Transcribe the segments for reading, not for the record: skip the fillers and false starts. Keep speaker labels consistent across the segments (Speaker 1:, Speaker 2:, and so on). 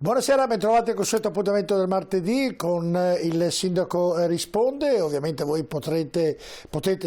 Speaker 1: Buonasera, bentrovati al consueto appuntamento del martedì con il Sindaco Risponde. Ovviamente voi potete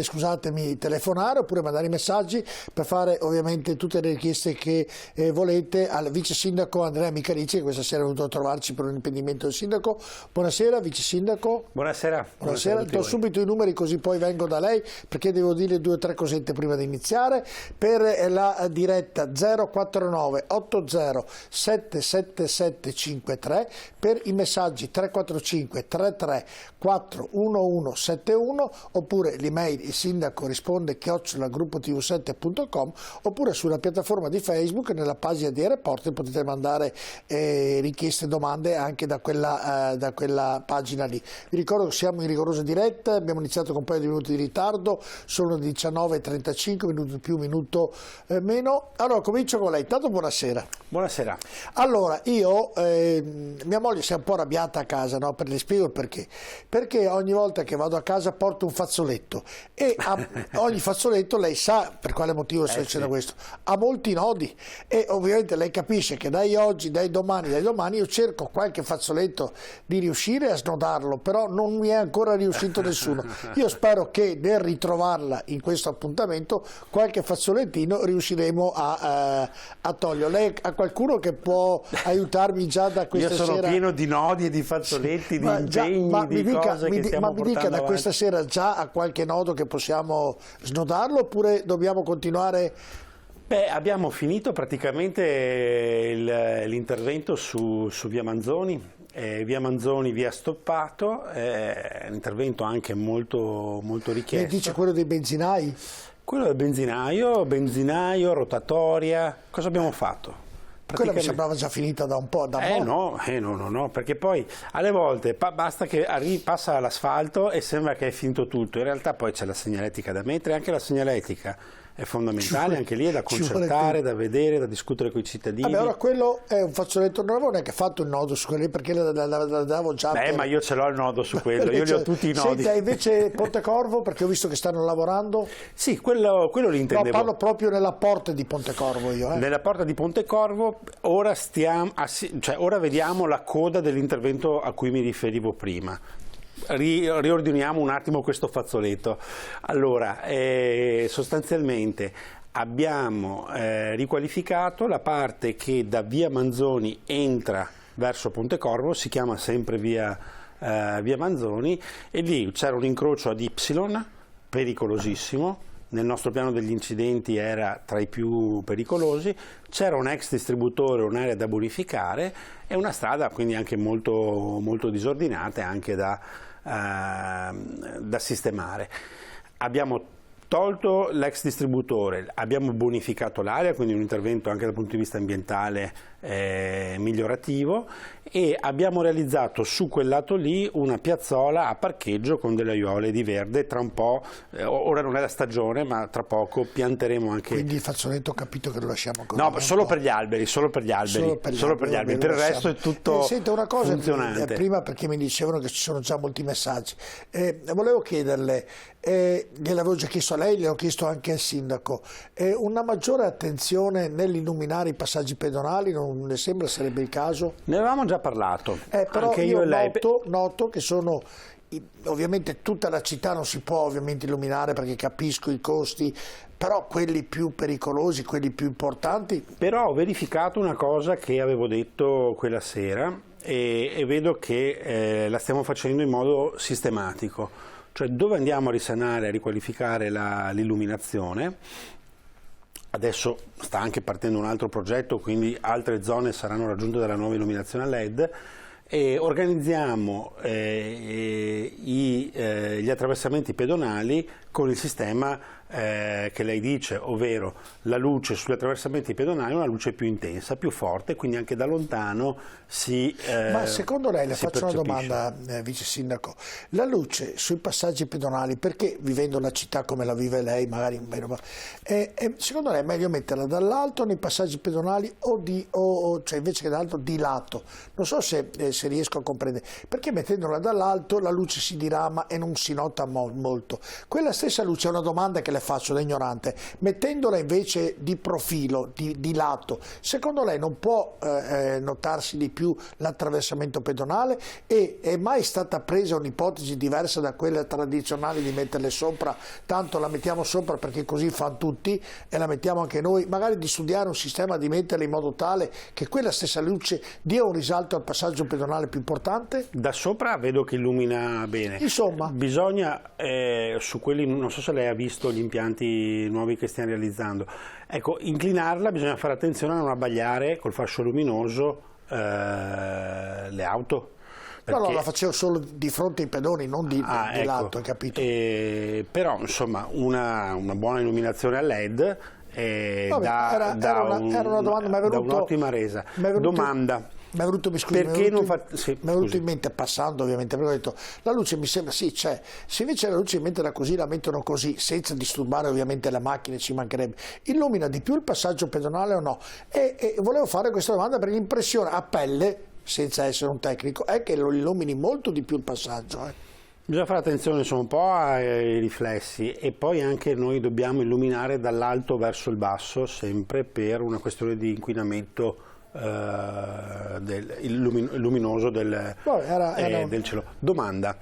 Speaker 1: scusatemi, telefonare oppure mandare i messaggi per fare ovviamente tutte le richieste che volete al Vice Sindaco Andrea Micarici, che questa sera è venuto a trovarci per un impedimento del Sindaco. Buonasera Vice Sindaco.
Speaker 2: Buonasera.
Speaker 1: Buonasera. Do subito i numeri così poi vengo da lei, perché devo dire 2 o 3 cosette prima di iniziare. Per la diretta 049 80 777 53, per i messaggi 345 33 41171 oppure l'email il sindaco risponde @gruppotv7.com oppure sulla piattaforma di Facebook nella pagina di Reporter potete mandare richieste e domande anche da quella pagina lì. Vi ricordo che siamo in rigorosa diretta, abbiamo iniziato con un paio di minuti di ritardo, sono 19:35, minuto più, minuto meno. Allora comincio con lei, tanto buonasera.
Speaker 2: Buonasera.
Speaker 1: Allora io mia moglie si è un po' arrabbiata a casa, no? Le spiego il perché. Perché ogni volta che vado a casa porto un fazzoletto e ogni fazzoletto, lei sa per quale motivo sto dicendo questo, ha molti nodi e ovviamente lei capisce che dai domani io cerco qualche fazzoletto di riuscire a snodarlo, però non mi è ancora riuscito nessuno. Io spero che nel ritrovarla in questo appuntamento qualche fazzolettino riusciremo a toglierlo. Lei ha qualcuno che può aiutarmi già da questa sera?
Speaker 2: Io sono pieno di nodi, di fazzoletti, di impegni, cose che stiamo portando
Speaker 1: mi dica da
Speaker 2: avanti.
Speaker 1: Questa sera già ha qualche nodo che possiamo snodarlo oppure dobbiamo continuare?
Speaker 2: Beh, abbiamo finito praticamente l'intervento su via Manzoni. Via Manzoni, via Stoppato, un intervento anche molto richiesto.
Speaker 1: Lei dice quello dei benzinai?
Speaker 2: Quello del benzinaio, rotatoria, cosa abbiamo fatto?
Speaker 1: Quella mi sembrava già finita da un po'.
Speaker 2: No, perché poi alle volte basta che passa l'asfalto e sembra che è finito tutto, in realtà poi c'è la segnaletica da mettere, anche la segnaletica è fondamentale, anche lì è da concertare, da vedere, da discutere con i cittadini.
Speaker 1: Vabbè, ora quello è un fazzoletto, non avevo neanche fatto il nodo su quelli perché la davo già.
Speaker 2: Ma io ce l'ho il nodo su quello, io li ho tutti i nodi.
Speaker 1: Senta, invece Pontecorvo, perché ho visto che stanno lavorando.
Speaker 2: Sì, quello li intendevo.
Speaker 1: No, parlo proprio nella porta di Pontecorvo io.
Speaker 2: Nella porta di Pontecorvo ora ora vediamo la coda dell'intervento a cui mi riferivo prima. Riordiniamo un attimo questo fazzoletto. Allora, sostanzialmente abbiamo riqualificato la parte che da via Manzoni entra verso Pontecorvo, si chiama sempre via Manzoni, e lì c'era un incrocio ad Y pericolosissimo. Nel nostro piano degli incidenti era tra i più pericolosi, c'era un ex distributore, un'area da bonificare e una strada quindi anche molto disordinata e anche da sistemare. Abbiamo tolto l'ex distributore, abbiamo bonificato l'area, quindi un intervento anche dal punto di vista ambientale migliorativo, e abbiamo realizzato su quel lato lì una piazzola a parcheggio con delle aiuole di verde. Tra un po', ora non è la stagione, ma tra poco pianteremo anche.
Speaker 1: Quindi il fazzoletto ho capito che lo lasciamo così.
Speaker 2: No, solo per gli alberi, per il resto è tutto
Speaker 1: senta una cosa,
Speaker 2: funzionante.
Speaker 1: Prima perché mi dicevano che ci sono già molti messaggi, volevo chiederle, gliel'avevo già chiesto a lei, gliel'ho chiesto anche al sindaco, una maggiore attenzione nell'illuminare i passaggi pedonali, non ne sembra sarebbe il caso?
Speaker 2: Ne avevamo già parlato.
Speaker 1: Però
Speaker 2: anche
Speaker 1: io
Speaker 2: e lei.
Speaker 1: noto che sono, ovviamente tutta la città non si può ovviamente illuminare perché capisco i costi, però quelli più pericolosi, quelli più importanti.
Speaker 2: Però ho verificato una cosa che avevo detto quella sera e vedo che la stiamo facendo in modo sistematico, cioè dove andiamo a risanare, a riqualificare l'illuminazione. Adesso sta anche partendo un altro progetto, quindi altre zone saranno raggiunte dalla nuova illuminazione a LED, e organizziamo gli attraversamenti pedonali con il sistema che lei dice, ovvero la luce sugli attraversamenti pedonali è una luce più intensa, più forte, quindi anche da lontano si
Speaker 1: Ma secondo lei, le faccio una
Speaker 2: percepisce.
Speaker 1: domanda, Vice Sindaco, la luce sui passaggi pedonali, perché vivendo la città come la vive lei, magari secondo lei è meglio metterla dall'alto nei passaggi pedonali cioè invece che dall'alto di lato? Non so se riesco a comprendere, perché mettendola dall'alto la luce si dirama e non si nota molto. Quella stessa luce, è una domanda che le faccio da ignorante, mettendola invece di profilo, di lato, secondo lei non può notarsi di più l'attraversamento pedonale? E è mai stata presa un'ipotesi diversa da quella tradizionale di metterle sopra, tanto la mettiamo sopra perché così fanno tutti e la mettiamo anche noi, magari di studiare un sistema di metterla in modo tale che quella stessa luce dia un risalto al passaggio pedonale più importante?
Speaker 2: Da sopra vedo che illumina bene.
Speaker 1: Insomma,
Speaker 2: bisogna, su quelli, non so se lei ha visto gli impianti nuovi che stiamo realizzando, ecco, inclinarla, bisogna fare attenzione a non abbagliare col fascio luminoso le auto.
Speaker 1: No, la facevo solo di fronte ai pedoni, non di
Speaker 2: ecco,
Speaker 1: lato, hai capito?
Speaker 2: Però insomma una buona illuminazione a LED
Speaker 1: Vabbè, era una domanda, mi è venuto,
Speaker 2: un'ottima resa. Domanda.
Speaker 1: Mi è venuto, in mente, passando ovviamente, perché ho detto la luce mi sembra, sì c'è, se invece la luce metterla così, la mettono così, senza disturbare ovviamente le macchine, ci mancherebbe, illumina di più il passaggio pedonale o no? E volevo fare questa domanda perché l'impressione a pelle, senza essere un tecnico, è che lo illumini molto di più il passaggio.
Speaker 2: Bisogna fare attenzione insomma, un po' ai riflessi, e poi anche noi dobbiamo illuminare dall'alto verso il basso, sempre per una questione di inquinamento luminoso del cielo. Domanda: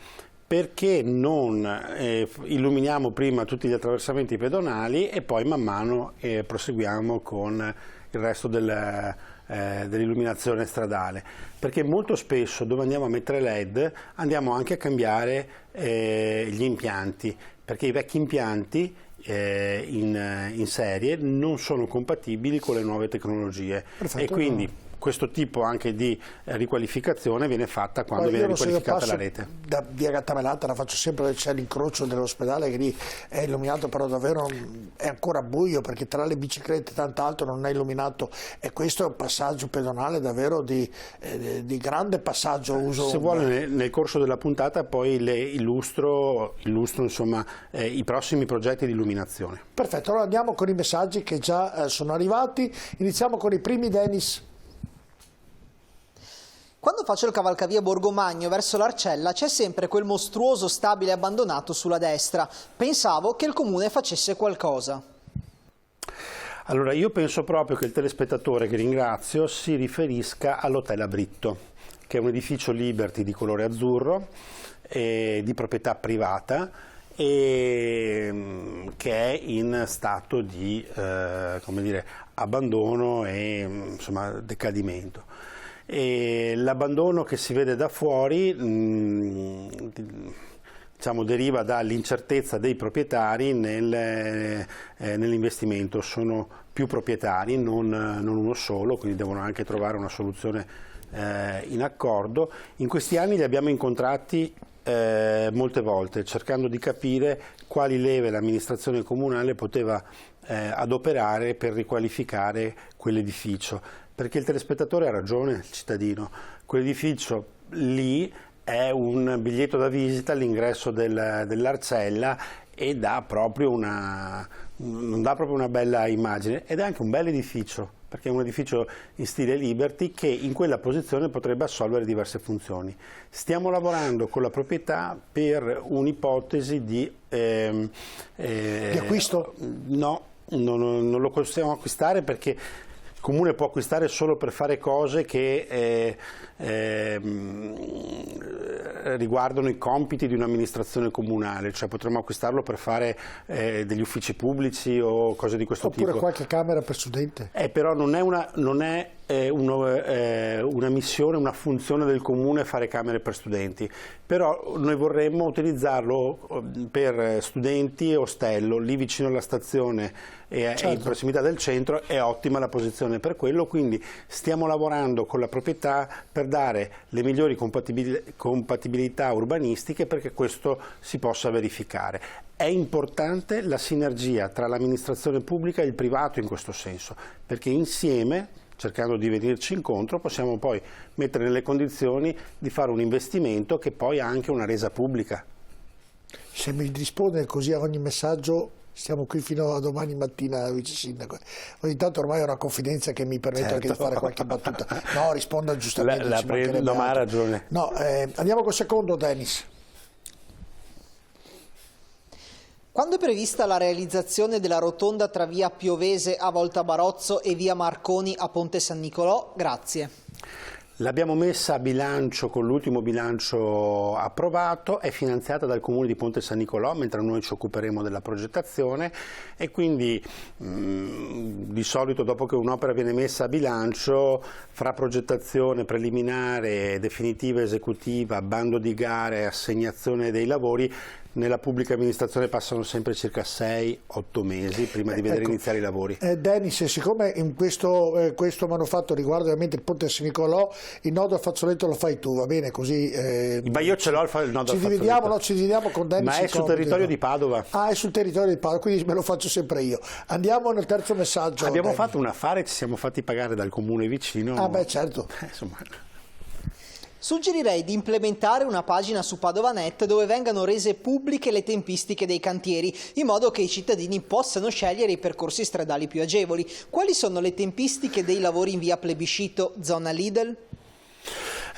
Speaker 2: perché non illuminiamo prima tutti gli attraversamenti pedonali e poi man mano proseguiamo con il resto dell'illuminazione stradale? Perché molto spesso dove andiamo a mettere LED andiamo anche a cambiare gli impianti, perché i vecchi impianti in serie non sono compatibili con le nuove tecnologie. Perfetto, e quindi questo tipo anche di riqualificazione viene fatta quando viene riqualificata la rete.
Speaker 1: Da via Gattamelata la faccio sempre dove c'è l'incrocio dell'ospedale, che lì è illuminato, però davvero è ancora buio perché tra le biciclette e tant'altro non è illuminato, e questo è un passaggio pedonale davvero di grande passaggio.
Speaker 2: Se vuole nel corso della puntata poi le illustro insomma i prossimi progetti di illuminazione.
Speaker 1: Perfetto, allora andiamo con i messaggi che già sono arrivati. Iniziamo con i primi. Denis.
Speaker 3: Quando faccio il cavalcavia Borgomagno verso l'Arcella c'è sempre quel mostruoso stabile abbandonato sulla destra. Pensavo che il comune facesse qualcosa.
Speaker 2: Allora, io penso proprio che il telespettatore, che ringrazio, si riferisca all'Hotel Abritto, che è un edificio Liberty di colore azzurro, di proprietà privata, e che è in stato di come dire, abbandono e insomma, decadimento. L'abbandono che si vede da fuori diciamo, deriva dall'incertezza dei proprietari nell'investimento. Sono più proprietari, non uno solo, quindi devono anche trovare una soluzione in accordo. In questi anni li abbiamo incontrati molte volte, cercando di capire quali leve l'amministrazione comunale poteva adoperare per riqualificare quell'edificio. Perché il telespettatore ha ragione, il cittadino, quell'edificio lì è un biglietto da visita all'ingresso dell'Arcella e non dà proprio una bella immagine, ed è anche un bel edificio, perché è un edificio in stile Liberty che in quella posizione potrebbe assolvere diverse funzioni. Stiamo lavorando con la proprietà per un'ipotesi di
Speaker 1: acquisto?
Speaker 2: No, non lo possiamo acquistare perché il comune può acquistare solo per fare cose che riguardano i compiti di un'amministrazione comunale, cioè potremmo acquistarlo per fare degli uffici pubblici o cose di questo tipo.
Speaker 1: Oppure qualche camera per studente.
Speaker 2: Però non è una missione, una funzione del comune fare camere per studenti, però noi vorremmo utilizzarlo per studenti e ostello, lì vicino alla stazione e in prossimità del centro è ottima la posizione per quello, quindi stiamo lavorando con la proprietà per dare le migliori compatibilità urbanistiche perché questo si possa verificare. È importante la sinergia tra l'amministrazione pubblica e il privato in questo senso, perché insieme, cercando di venirci incontro, possiamo poi mettere nelle condizioni di fare un investimento che poi ha anche una resa pubblica.
Speaker 1: Se mi risponde così a ogni messaggio, stiamo qui fino a domani mattina, vice sindaco. Ogni tanto ormai è una confidenza che mi permette anche di fare qualche battuta. No, risponda giustamente.
Speaker 2: La prendo, ma ha ragione.
Speaker 1: No, andiamo col secondo, Denis.
Speaker 3: Quando è prevista la realizzazione della rotonda tra via Piovese a Volta Barozzo e via Marconi a Ponte San Nicolò? Grazie.
Speaker 2: L'abbiamo messa a bilancio con l'ultimo bilancio approvato, è finanziata dal Comune di Ponte San Nicolò, mentre noi ci occuperemo della progettazione, e quindi di solito dopo che un'opera viene messa a bilancio, fra progettazione preliminare, definitiva, esecutiva, bando di gare, assegnazione dei lavori, nella pubblica amministrazione passano sempre circa 6-8 mesi prima di vedere iniziare i lavori.
Speaker 1: Dennis, siccome in questo manufatto riguarda ovviamente il Ponte San Nicolò, il nodo al fazzoletto lo fai tu, va bene? Così,
Speaker 2: ma io ce l'ho il nodo al
Speaker 1: fazzoletto. No, ci dividiamo con Dennis.
Speaker 2: Ma è sul territorio di Padova.
Speaker 1: Ah, è sul territorio di Padova, quindi me lo faccio sempre io. Andiamo nel terzo messaggio.
Speaker 2: Abbiamo fatto un affare, ci siamo fatti pagare dal comune vicino.
Speaker 1: Ah beh, certo.
Speaker 2: Insomma.
Speaker 3: Suggerirei di implementare una pagina su Padovanet dove vengano rese pubbliche le tempistiche dei cantieri, in modo che i cittadini possano scegliere i percorsi stradali più agevoli. Quali sono le tempistiche dei lavori in via Plebiscito, zona Lidl?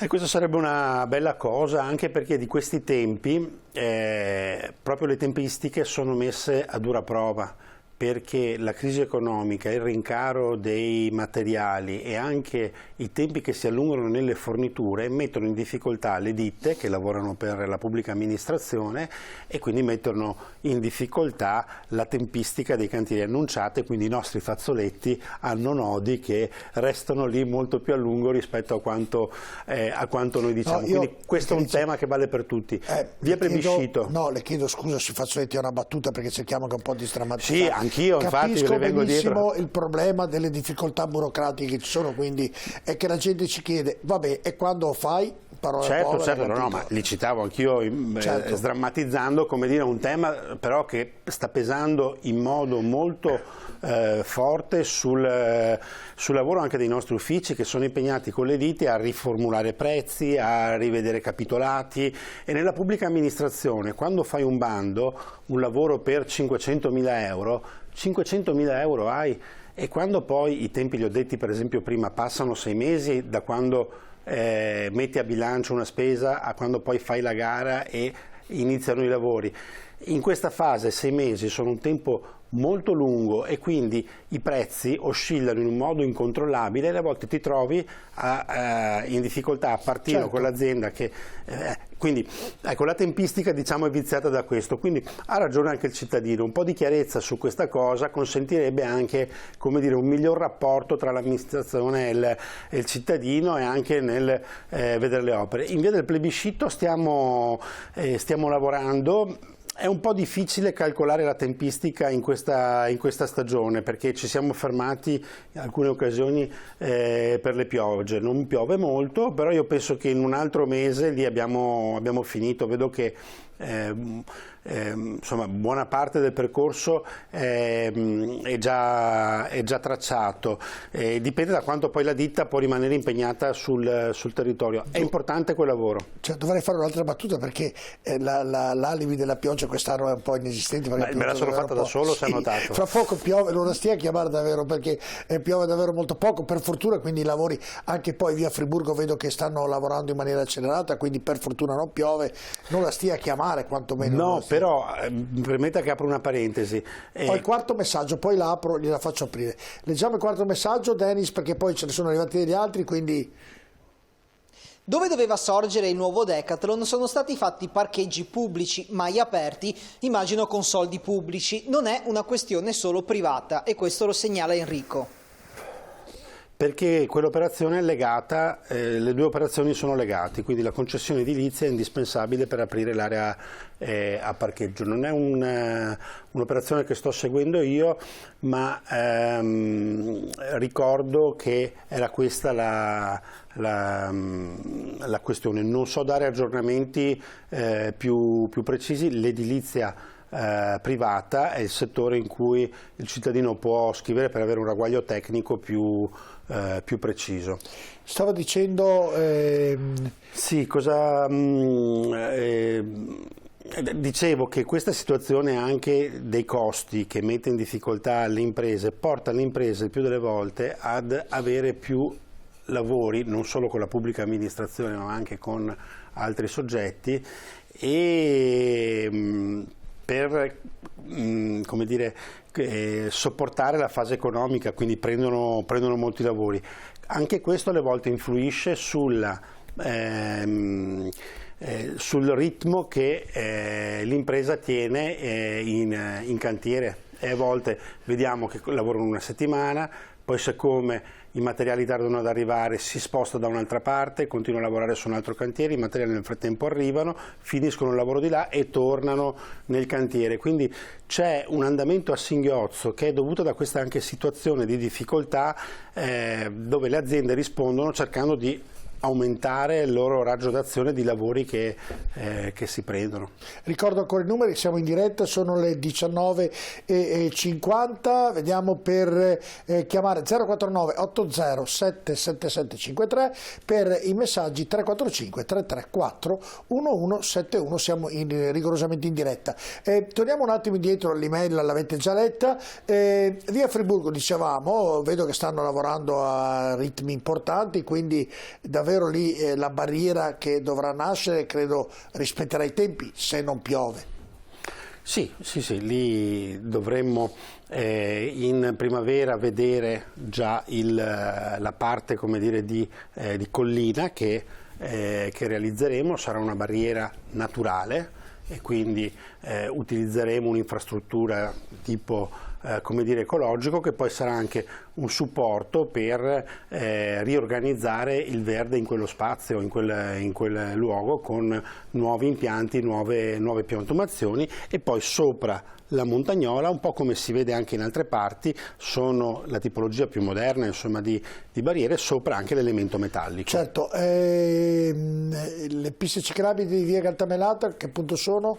Speaker 2: Questo sarebbe una bella cosa, anche perché di questi tempi proprio le tempistiche sono messe a dura prova, perché la crisi economica, il rincaro dei materiali e anche i tempi che si allungano nelle forniture mettono in difficoltà le ditte che lavorano per la pubblica amministrazione e quindi mettono in difficoltà la tempistica dei cantieri annunciati, quindi i nostri fazzoletti hanno nodi che restano lì molto più a lungo rispetto a quanto noi diciamo.
Speaker 1: No,
Speaker 2: quindi questo è un tema che vale per tutti. Via Plebiscito.
Speaker 1: No, le chiedo scusa sui fazzoletti, è una battuta perché cerchiamo anche un po' di strammatizzare.
Speaker 2: Sì, anch'io infatti ve ne vengo dietro.
Speaker 1: Capisco il problema delle difficoltà burocratiche che ci sono, quindi è che la gente ci chiede, vabbè, e quando lo fai?
Speaker 2: Certo, no, ma li citavo anch'io
Speaker 1: certo.
Speaker 2: Sdrammatizzando, come dire, un tema però che sta pesando in modo molto forte sul lavoro anche dei nostri uffici, che sono impegnati con le ditte a riformulare prezzi, a rivedere capitolati, e nella pubblica amministrazione quando fai un bando, un lavoro per 500.000 euro, 500.000 euro hai, e quando poi i tempi, li ho detti per esempio prima, passano 6 mesi da quando metti a bilancio una spesa a quando poi fai la gara e iniziano i lavori. In questa fase 6 mesi sono un tempo molto lungo e quindi i prezzi oscillano in un modo incontrollabile e a volte ti trovi in difficoltà a partire
Speaker 1: certo.
Speaker 2: con l'azienda che quindi ecco, la tempistica diciamo è viziata da questo, quindi ha ragione anche il cittadino. Un po' di chiarezza su questa cosa consentirebbe anche, come dire, un miglior rapporto tra l'amministrazione e il cittadino, e anche nel vedere le opere. In via del Plebiscito stiamo lavorando. È un po' difficile calcolare la tempistica in questa stagione, perché ci siamo fermati in alcune occasioni per le piogge. Non piove molto, però io penso che in un altro mese lì abbiamo finito. Vedo che insomma, buona parte del percorso è già tracciato, dipende da quanto poi la ditta può rimanere impegnata sul territorio. È importante quel lavoro.
Speaker 1: Cioè, dovrei fare un'altra battuta, perché l'alibi della pioggia quest'anno è un po' inesistente.
Speaker 2: Me la sono fatta da solo, si è notato.
Speaker 1: Fra poco piove, non la stia a chiamare davvero, perché piove davvero molto poco, per fortuna, quindi i lavori anche poi via Friburgo vedo che stanno lavorando in maniera accelerata, quindi per fortuna non piove, non la stia a chiamare quantomeno.
Speaker 2: No, però permetta che apro una parentesi.
Speaker 1: Ho il quarto messaggio, poi la apro, gliela faccio aprire. Leggiamo il quarto messaggio, Dennis, perché poi ce ne sono arrivati degli altri, quindi...
Speaker 3: Dove doveva sorgere il nuovo Decathlon sono stati fatti parcheggi pubblici mai aperti, immagino con soldi pubblici. Non è una questione solo privata, e questo lo segnala Enrico.
Speaker 2: Perché quell'operazione è legata, le due operazioni sono legate, quindi la concessione edilizia è indispensabile per aprire l'area a parcheggio. Non è un'operazione che sto seguendo io, ma ricordo che era questa la questione. Non so dare aggiornamenti più precisi. L'edilizia privata è il settore in cui il cittadino può scrivere per avere un ragguaglio tecnico più preciso.
Speaker 1: Stavo dicendo...
Speaker 2: Sì, dicevo che questa situazione anche dei costi che mette in difficoltà le imprese porta le imprese il più delle volte ad avere più lavori, non solo con la pubblica amministrazione ma anche con altri soggetti, e per come dire, sopportare la fase economica, quindi prendono molti lavori. Anche questo alle volte influisce sul ritmo che l'impresa tiene in cantiere, e a volte vediamo che lavorano una settimana, poi siccome i materiali tardano ad arrivare si sposta da un'altra parte, continuano a lavorare su un altro cantiere, i materiali nel frattempo arrivano, finiscono il lavoro di là e tornano nel cantiere, quindi c'è un andamento a singhiozzo che è dovuto da questa anche situazione di difficoltà dove le aziende rispondono cercando di aumentare il loro raggio d'azione di lavori che si prendono.
Speaker 1: Ricordo ancora i numeri, siamo in diretta, sono le 19:50, vediamo per chiamare 049 80 77753, per i messaggi 345 334 1171, siamo rigorosamente in diretta. Torniamo un attimo indietro, l'email l'avete già letta, via Friburgo dicevamo, vedo che stanno lavorando a ritmi importanti, quindi davvero lì la barriera che dovrà nascere credo rispetterà i tempi se non piove.
Speaker 2: Sì, lì dovremmo in primavera vedere già la parte, come dire, di collina che realizzeremo. Sarà una barriera naturale e quindi utilizzeremo un'infrastruttura tipo come dire, ecologico, che poi sarà anche un supporto per riorganizzare il verde in quello spazio, in quel luogo, con nuovi impianti, nuove piantumazioni, e poi sopra la montagnola, un po' come si vede anche in altre parti, sono la tipologia più moderna, insomma, di barriere, sopra anche l'elemento metallico.
Speaker 1: Certo, le piste ciclabili di via Gattamelata che punto sono?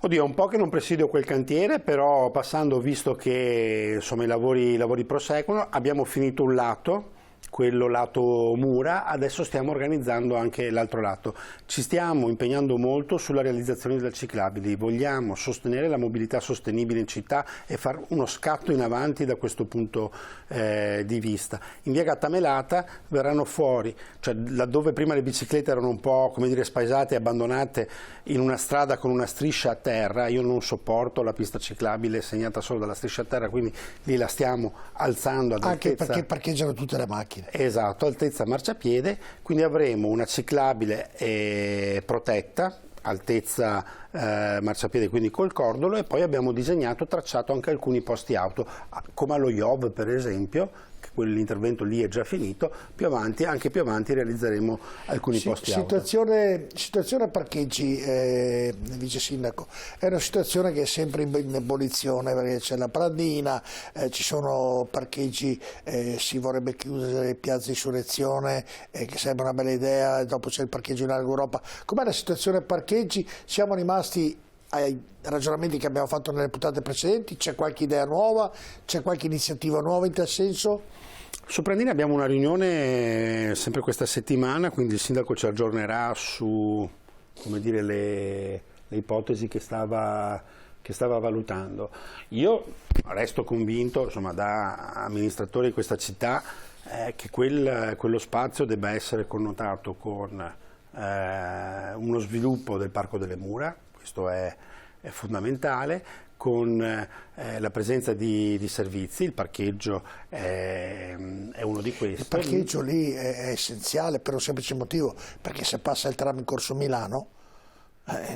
Speaker 2: Oddio, un po' che non presidio quel cantiere, però passando, visto che insomma, i lavori proseguono, abbiamo finito un lato, quello lato mura, adesso stiamo organizzando anche l'altro lato. Ci stiamo impegnando molto sulla realizzazione delle ciclabili, vogliamo sostenere la mobilità sostenibile in città e fare uno scatto in avanti da questo punto di vista. In via Gattamelata verranno fuori, cioè laddove prima le biciclette erano un po', come dire, spaesate e abbandonate in una strada con una striscia a terra, io non sopporto la pista ciclabile segnata solo dalla striscia a terra, quindi lì la stiamo alzando ad
Speaker 1: anche
Speaker 2: altezza,
Speaker 1: perché parcheggiano tutte le macchine.
Speaker 2: Esatto, altezza marciapiede, quindi avremo una ciclabile protetta, altezza marciapiede, quindi col cordolo, e poi abbiamo disegnato, tracciato anche alcuni posti auto, come allo IOV per esempio, che quell'intervento lì è già finito, anche più avanti realizzeremo alcuni posti auto.
Speaker 1: Situazione parcheggi, vice sindaco, è una situazione che è sempre in ebollizione, perché c'è la Pradina, ci sono parcheggi, si vorrebbe chiudere Piazza Insurrezione, che sembra una bella idea, dopo c'è il parcheggio in Largo Europa. Com'è la situazione parcheggi? Siamo rimasti ai ragionamenti che abbiamo fatto nelle puntate precedenti? C'è qualche idea nuova? C'è qualche iniziativa nuova in tal senso?
Speaker 2: Su Pradina abbiamo una riunione sempre questa settimana, quindi il sindaco ci aggiornerà su, come dire, le ipotesi che stava valutando. Io resto convinto, insomma, da amministratore di questa città, che quello spazio debba essere connotato con uno sviluppo del Parco delle Mura, questo è fondamentale, con la presenza di servizi. Il parcheggio è uno di questi.
Speaker 1: Il parcheggio lì è essenziale per un semplice motivo, perché se passa il tram in Corso Milano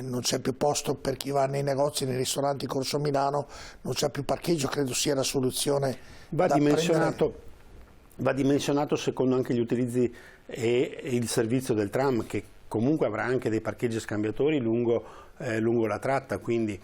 Speaker 1: non c'è più posto per chi va nei negozi, nei ristoranti in Corso Milano, non c'è più parcheggio, credo sia la soluzione
Speaker 2: va dimensionato secondo anche gli utilizzi e il servizio del tram, che comunque avrà anche dei parcheggi scambiatori lungo la tratta, quindi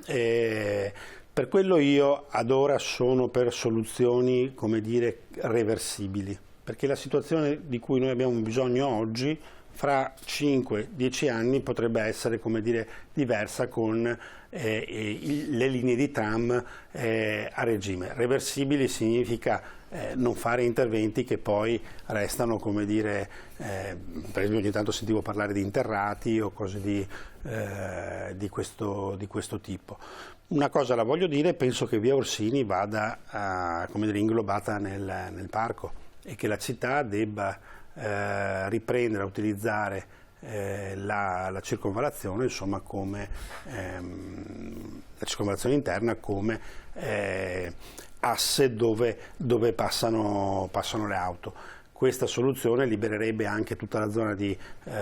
Speaker 2: per quello io ad ora sono per soluzioni, come dire, reversibili, perché la situazione di cui noi abbiamo bisogno oggi fra 5-10 anni potrebbe essere, come dire, diversa con le linee di tram a regime. Reversibili significa non fare interventi che poi restano, come dire, per esempio ogni tanto sentivo parlare di interrati o cose di questo tipo. Una cosa la voglio dire, penso che via Orsini vada come dire, inglobata nel parco, e che la città debba riprendere a utilizzare la circonvallazione, insomma, come la circonvallazione interna come asse dove passano le auto. Questa soluzione libererebbe anche tutta la zona di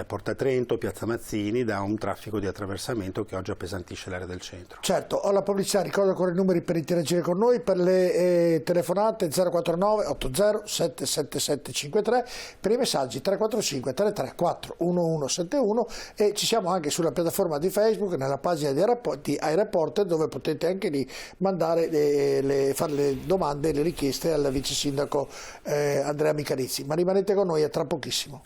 Speaker 2: Porta Trento, Piazza Mazzini da un traffico di attraversamento che oggi appesantisce l'area del centro.
Speaker 1: Certo, ho la pubblicità, ricordo ancora i numeri per interagire con noi, per le telefonate 049 80 77753, per i messaggi 345 334 1171 e ci siamo anche sulla piattaforma di Facebook, nella pagina di iReporter, dove potete anche lì mandare fare le domande e le richieste al vice sindaco Andrea Michalizzi. Ma rimanete con noi, a tra pochissimo.